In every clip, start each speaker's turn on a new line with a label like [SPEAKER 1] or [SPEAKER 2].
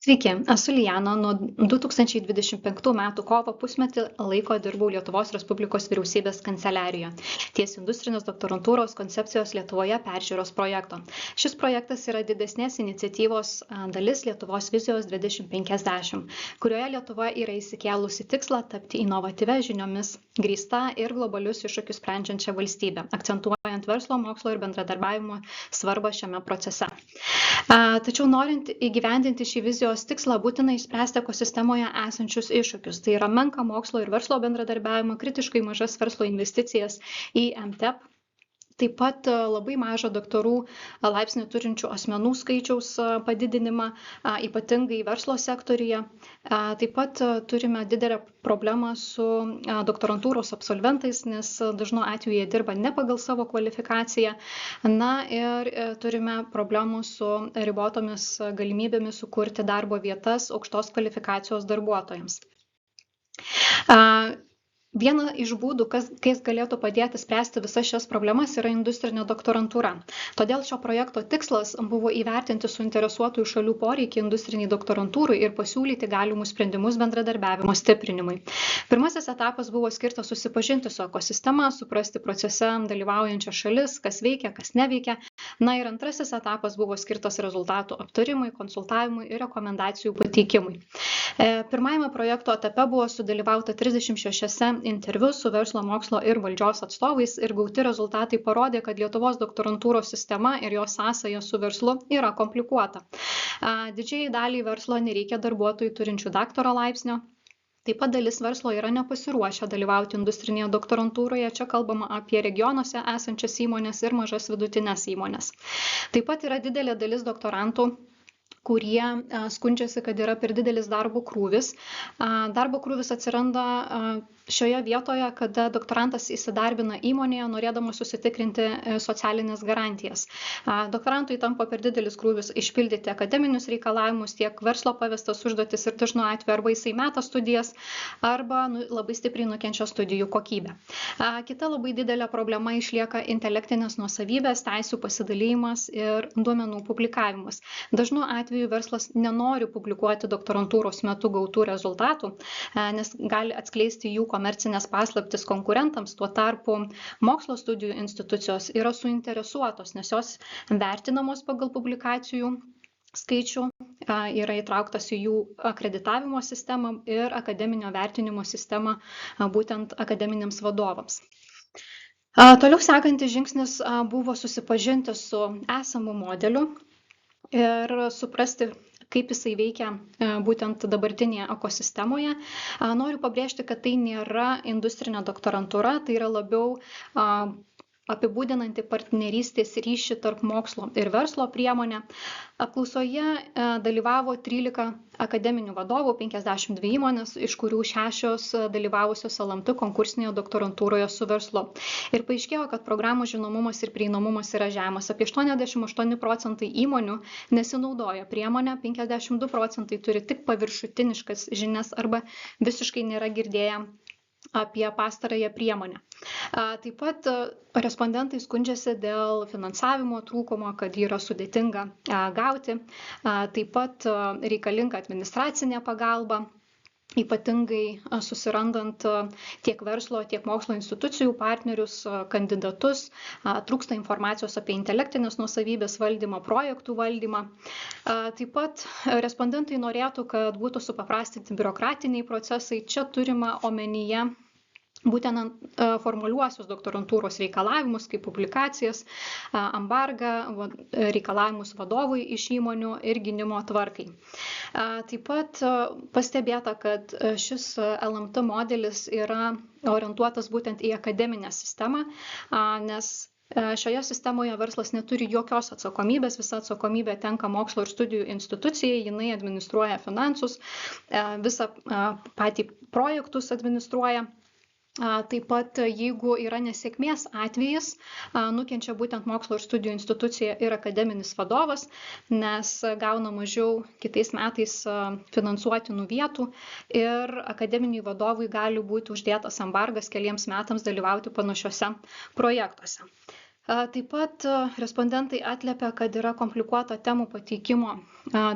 [SPEAKER 1] Sveiki, esu Lijana. Nuo 2025 metų kovo pusmetį laiko dirbau Lietuvos Respublikos vyriausybės kanceliarijoje ties industrinės doktorantūros koncepcijos Lietuvoje peržiūros projekto. Šis projektas yra didesnės iniciatyvos dalis Lietuvos vizijos 2050, kurioje Lietuva yra įsikėlusi tikslą tapti inovatyvia žiniomis grįsta ir globalius iššūkius sprendžiančią valstybę, akcentuojant verslo, mokslo ir bendradarbiavimo svarbą šiame procese. Tačiau norint įgyvendinti šį vizijos tikslą, būtina išspręsti ekosistemoje esančius iššūkius. Tai yra menką mokslo ir verslo bendradarbiavimą, kritiškai mažas verslo investicijas į MTEP, taip pat labai mažą doktorų laipsnį turinčių asmenų skaičiaus padidinimą, ypatingai verslo sektoriuje. Taip pat turime didelę problemą su doktorantūros absolventais, nes dažnu atveju jie dirba ne pagal savo kvalifikaciją. Na ir turime problemų su ribotomis galimybėmis sukurti darbo vietas aukštos kvalifikacijos darbuotojams. Viena iš būdų, kas galėtų padėti spręsti visas šias problemas, yra industrinė doktorantūra. Todėl šio projekto tikslas buvo įvertinti suinteresuotųjų šalių poreikį industriniai doktorantūrai ir pasiūlyti galimus sprendimus bendradarbiavimo stiprinimui. Pirmasis etapas buvo skirtas susipažinti su ekosistema, suprasti procese dalyvaujančias šalis, kas veikia, kas neveikia. Na ir antrasis etapas buvo skirtas rezultatų aptarimui, konsultavimui ir rekomendacijų pateikimui. Pirmajame projekto etape buvo sudalyvauta 36 interviu su verslo, mokslo ir valdžios atstovais ir gauti rezultatai parodė, kad Lietuvos doktorantūros sistema ir jos sąsaja su verslu yra komplikuota. Didžiai daliai verslo nereikia darbuotojų turinčių daktaro laipsnio. Taip pat dalis verslo yra nepasiruošę dalyvauti industrinėje doktorantūroje. Čia kalbama apie regionuose esančias įmonės ir mažas vidutinės įmonės. Taip pat yra didelė dalis doktorantų, kurie skundžiasi, kad yra per didelis darbo krūvis. Darbo krūvis atsiranda šioje vietoje, kada doktorantas įsidarbina įmonėje, norėdamas susitikrinti socialinės garantijas. Doktorantui tampa per didelis krūvis išpildyti akademinius reikalavimus, tiek verslo pavestas užduotis ir dažnu atveju arba jisai meta studijas, arba labai stipriai nukenčia studijų kokybė. Kita labai didelė problema išlieka intelektinės nuosavybės, teisių pasidalymas ir duomenų publikavimas. Dažnu atveju verslas nenori publikuoti doktorantūros metu gautų rezultatų, nes gali atskleisti jų komercinės paslaptis konkurentams. Tuo tarpu mokslo studijų institucijos yra suinteresuotos, nes jos vertinamos pagal publikacijų skaičių, yra įtrauktas į jų akreditavimo sistemą ir akademinio vertinimo sistemą būtent akademiniams vadovams. Toliau sekantis žingsnis buvo susipažinti su esamu modeliu ir suprasti, kaip jisai veikia būtent dabartinėje ekosistemoje. Noriu pabrėžti, kad tai nėra industrinė doktorantūra, tai yra labiau apibūdinanti partnerystės ryšį tarp mokslo ir verslo priemonę. Apklausoje dalyvavo 13 akademinių vadovų, 52 įmonės, iš kurių 6 dalyvavusios LMT konkursinėje doktorantūroje su verslu. Ir paaiškėjo, kad programų žinomumas ir prieinamumas yra žemas. Apie 88% įmonių nesinaudoja priemonę, 52% turi tik paviršutiniškas žinias arba visiškai nėra girdėję apie pastarąją priemonę. Taip pat respondentai skundžiasi dėl finansavimo trūkumo, kad yra sudėtinga gauti. Taip pat reikalinga administracinė pagalba, ypatingai susirandant tiek verslo, tiek mokslo institucijų partnerius, kandidatus, trūksta informacijos apie intelektinės nuosavybės valdymą, projektų valdymą. Taip pat respondentai norėtų, kad būtų supaprastinti biurokratiniai procesai. Čia turima omenyje būtent formaliuosius doktorantūros reikalavimus, kaip publikacijas, embargą, reikalavimus vadovui iš įmonių ir gynimo tvarkai. Taip pat pastebėta, kad šis LMT modelis yra orientuotas būtent į akademinę sistemą, nes šioje sistemoje verslas neturi jokios atsakomybės, visa atsakomybė tenka mokslo ir studijų institucijai, jinai administruoja finansus, visą patį projektus administruoja. Taip pat, jeigu yra nesėkmės atvejis, nukenčia būtent mokslo ir studijų institucija ir akademinis vadovas, nes gauna mažiau kitais metais finansuotinų vietų ir akademiniai vadovui gali būti uždėtas embargas keliems metams dalyvauti panašiuose projektuose. Taip pat respondentai atliepia, kad yra komplikuota temų pateikimo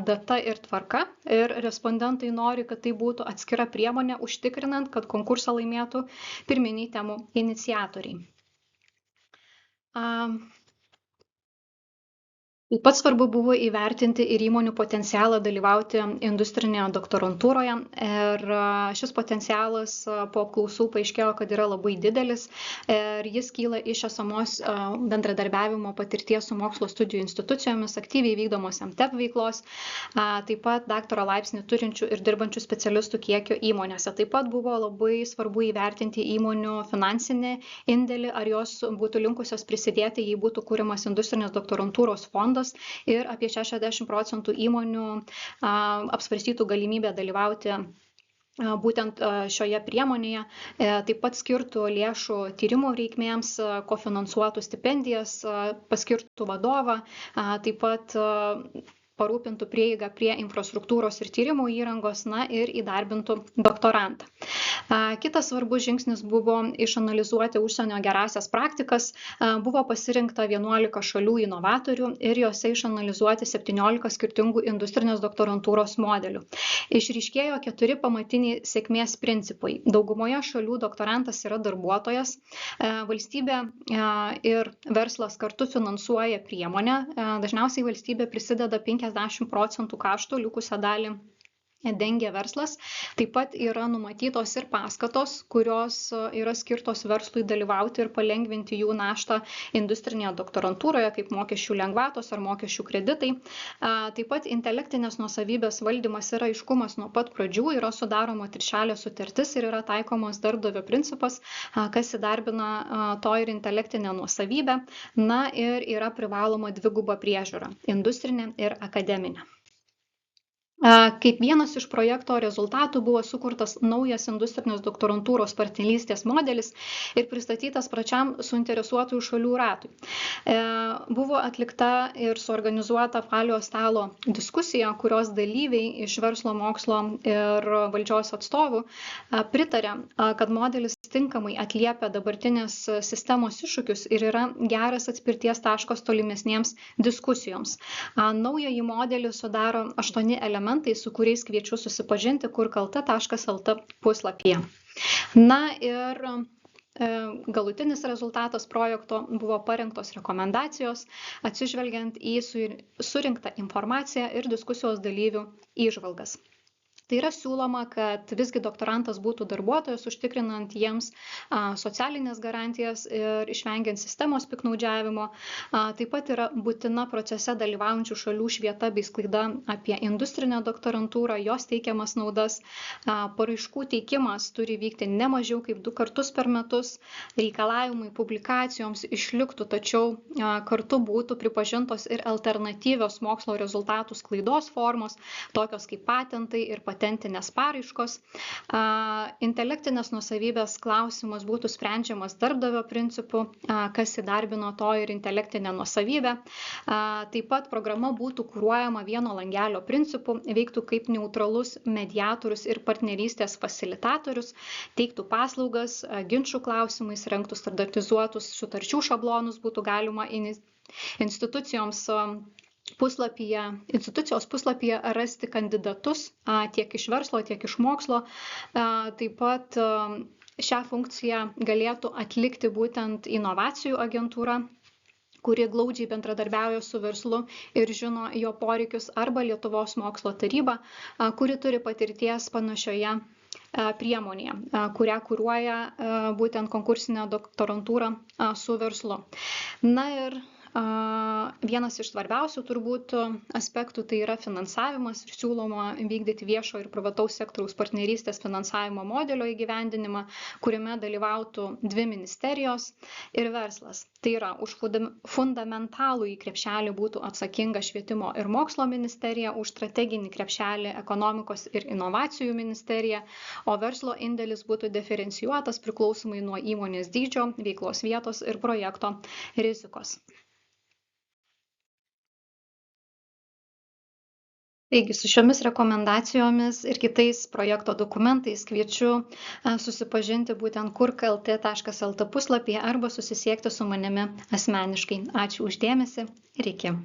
[SPEAKER 1] data ir tvarka ir respondentai nori, kad tai būtų atskira priemonė, užtikrinant, kad konkursą laimėtų pirminiai temų iniciatoriai. Taip pat svarbu buvo įvertinti ir įmonių potencialą dalyvauti industrinėje doktorantūroje ir šis potencialas po apklausų paaiškėjo, kad yra labai didelis ir jis kyla iš esamos bendradarbiavimo patirties su mokslo studijų institucijomis, aktyviai vykdomos MTEP veiklos, taip pat daktaro laipsnį turinčių ir dirbančių specialistų kiekio įmonėse. Taip pat buvo labai svarbu įvertinti įmonių finansinį indėlį, ar jos būtų linkusios prisidėti, jei būtų kūrimas industrinės doktorantūros fondas. Ir apie 60% įmonių apsvarstytų galimybę dalyvauti būtent šioje priemonėje, taip pat skirtų lėšų tyrimų reikmėms, kofinansuotų stipendijas, paskirtų vadovą, taip pat parūpintų prieigą prie infrastruktūros ir tyrimų įrangos, ir įdarbintų doktorantą. Kitas svarbus žingsnis buvo išanalizuoti užsienio gerąsias praktikas. Buvo pasirinkta 11 šalių inovatorių ir juose išanalizuoti 17 skirtingų industrinės doktorantūros modelių. Išryškėjo 4 pamatiniai sėkmės principai. Daugumoje šalių doktorantas yra darbuotojas, valstybė ir verslas kartu finansuoja priemonę, dažniausiai valstybė prisideda 50% kaštų, likusią dalį dengia verslas. Taip pat yra numatytos ir paskatos, kurios yra skirtos verslui dalyvauti ir palengvinti jų naštą industrinėje doktorantūroje, kaip mokesčių lengvatos ar mokesčių kreditai. Taip pat intelektinės nuosavybės valdymas yra aiškumas nuo pat pradžių, yra sudaroma trišalė sutartis ir yra taikomas darbdavio principas, kas įdarbina to ir intelektinę nuosavybę, ir yra privaloma dviguba priežiūra - industrinė ir akademinė. Kaip vienas iš projekto rezultatų buvo sukurtas naujas industrinės doktorantūros partnerystės modelis ir pristatytas plačiam suinteresuotųjų šalių ratui. Buvo atlikta ir suorganizuota apvaliojo stalo diskusija, kurios dalyviai iš verslo, mokslo ir valdžios atstovų pritarė, kad modelis tinkamai atliepia dabartinės sistemos iššūkius ir yra geras atspirties taškas tolimesniems diskusijoms. Naująjį modelį sudaro 8 elementai, su kuriais kviečiu susipažinti kurkalta.lt puslapyje. Ir galutinis rezultatas projekto buvo parengtos rekomendacijos, atsižvelgiant į surinktą informaciją ir diskusijos dalyvių įžvalgas. Tai yra siūloma, kad visgi doktorantas būtų darbuotojas, užtikrinant jiems socialinės garantijas ir išvengiant sistemos piktnaudžiavimo. Taip pat yra būtina procese dalyvaujančių šalių švieta bei sklaida apie industrinę doktorantūrą, jos teikiamas naudas. Paraiškų teikimas turi vykti ne mažiau kaip 2 kartus per metus. Reikalavimai publikacijoms išliktų, tačiau kartu būtų pripažintos ir alternatyvios mokslo rezultatų sklaidos formos, tokios kaip patentai ir patentinės paraiškos. Intelektinės nuosavybės klausimas būtų sprendžiamas darbdavio principu, kas įdarbino to ir intelektinę nuosavybę. Taip pat programa būtų kuruojama vieno langelio principu, veiktų kaip neutralus mediatorius ir partnerystės fasilitatorius, teiktų paslaugas, ginčių klausimais, rengtų standartizuotus sutarčių šablonus, būtų galima institucijos puslapyje rasti kandidatus tiek iš verslo, tiek iš mokslo. Taip pat šią funkciją galėtų atlikti būtent inovacijų agentūra, kuri glaudžiai bendradarbiauja su verslu ir žino jo poreikius, arba Lietuvos mokslo taryba, kuri turi patirties panašioje priemonėje, kurią kuruoja būtent konkursinę doktorantūrą su verslu. Ir vienas iš svarbiausių turbūt aspektų tai yra finansavimas ir siūloma vykdyti viešo ir privataus sektoriaus partnerystės finansavimo modelio įgyvendinimą, kuriame dalyvautų 2 ministerijos ir verslas. Tai yra, už fundamentalų į krepšelį būtų atsakinga švietimo ir mokslo ministerija, už strateginį krepšelį ekonomikos ir inovacijų ministerija, o verslo indėlis būtų diferencijuotas priklausomai nuo įmonės dydžio, veiklos vietos ir projekto rizikos. Taigi su šiomis rekomendacijomis ir kitais projekto dokumentais kviečiu susipažinti būtent kurk.lt.lt puslapyje arba susisiekti su manimi asmeniškai. Ačiū už dėmesį ir iki.